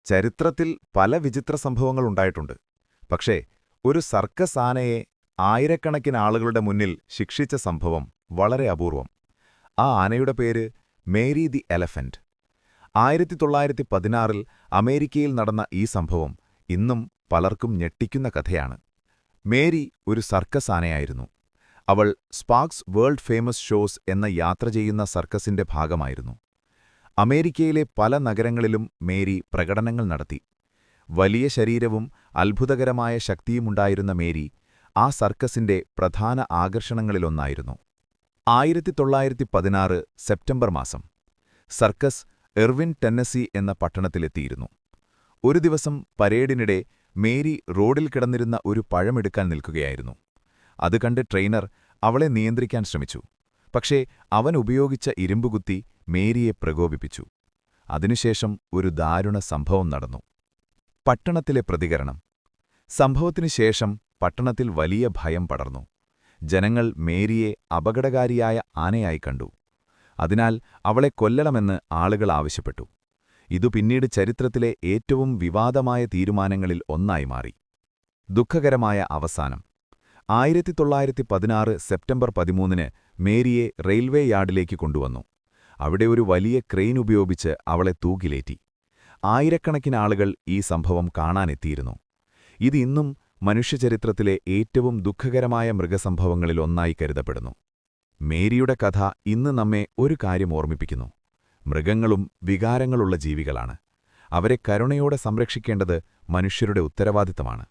ചരിത്രത്തിൽ പല വിചിത്ര സംഭവങ്ങളുണ്ടായിട്ടുണ്ട്. പക്ഷേ ഒരു സർക്കസ് ആനയെ ആയിരക്കണക്കിന് ആളുകളുടെ മുന്നിൽ ശിക്ഷിച്ച സംഭവം വളരെ അപൂർവം. ആ ആനയുടെ പേര് മേരി ദി എലഫന്റ്. 1916-ൽ അമേരിക്കയിൽ നടന്ന ഈ സംഭവം ഇന്നും പലർക്കും ഞെട്ടിക്കുന്ന കഥയാണ്. മേരി ഒരു സർക്കസ് ആനയായിരുന്നു. അവൾ സ്പാർക്സ് വേൾഡ് ഫേമസ് ഷോസ് എന്ന യാത്ര ചെയ്യുന്ന സർക്കസിന്റെ ഭാഗമായിരുന്നു. അമേരിക്കയിലെ പല നഗരങ്ങളിലും മേരി പ്രകടനങ്ങൾ നടത്തി. വലിയ ശരീരവും അത്ഭുതകരമായ ശക്തിയുമുണ്ടായിരുന്ന മേരി ആ സർക്കസിന്റെ പ്രധാന ആകർഷണങ്ങളിലൊന്നായിരുന്നു. 1916 സെപ്റ്റംബർ മാസം സർക്കസ് ഇർവിൻ, ടെന്നസി എന്ന പട്ടണത്തിലെത്തിയിരുന്നു. ഒരു ദിവസം പരേഡിനിടെ മേരി റോഡിൽ കിടന്നിരുന്ന ഒരു പഴമെടുക്കാൻ നിൽക്കുകയായിരുന്നു. അത് കണ്ട് ട്രെയിനർ അവളെ നിയന്ത്രിക്കാൻ ശ്രമിച്ചു. പക്ഷേ അവൻ ഉപയോഗിച്ച ഇരുമ്പുകുത്തി മേരിയെ പ്രകോപിപ്പിച്ചു. അതിനുശേഷം ഒരു ദാരുണ സംഭവം നടന്നു. പട്ടണത്തിലെ പ്രതികരണം. സംഭവത്തിനു ശേഷം പട്ടണത്തിൽ വലിയ ഭയം പടർന്നു. ജനങ്ങൾ മേരിയെ അപകടകാരിയായ ആനയായി കണ്ടു. അതിനാൽ അവളെ കൊല്ലണമെന്ന് ആളുകൾ ആവശ്യപ്പെട്ടു. ഇതു പിന്നീട് ചരിത്രത്തിലെ ഏറ്റവും വിവാദമായ തീരുമാനങ്ങളിൽ ഒന്നായി മാറി. ദുഃഖകരമായ അവസാനം. 1916 സെപ്റ്റംബർ 13-ന് മേരിയെ റെയിൽവേ യാർഡിലേക്ക് കൊണ്ടുവന്നു. അവിടെ ഒരു വലിയ ക്രെയിൻ ഉപയോഗിച്ച് അവളെ തൂക്കിലേറ്റി. ആയിരക്കണക്കിന് ആളുകൾ ഈ സംഭവം കാണാനെത്തിയിരുന്നു. ഇത് ഇന്നും മനുഷ്യചരിത്രത്തിലെ ഏറ്റവും ദുഃഖകരമായ മൃഗസംഭവങ്ങളിൽ ഒന്നായി കരുതപ്പെടുന്നു. മേരിയുടെ കഥ ഇന്ന് നമ്മെ ഒരു കാര്യം ഓർമ്മിപ്പിക്കുന്നു. മൃഗങ്ങളും വികാരങ്ങളുള്ള ജീവികളാണ്. അവരെ കരുണയോടെ സംരക്ഷിക്കേണ്ടത് മനുഷ്യരുടെ ഉത്തരവാദിത്തമാണ്.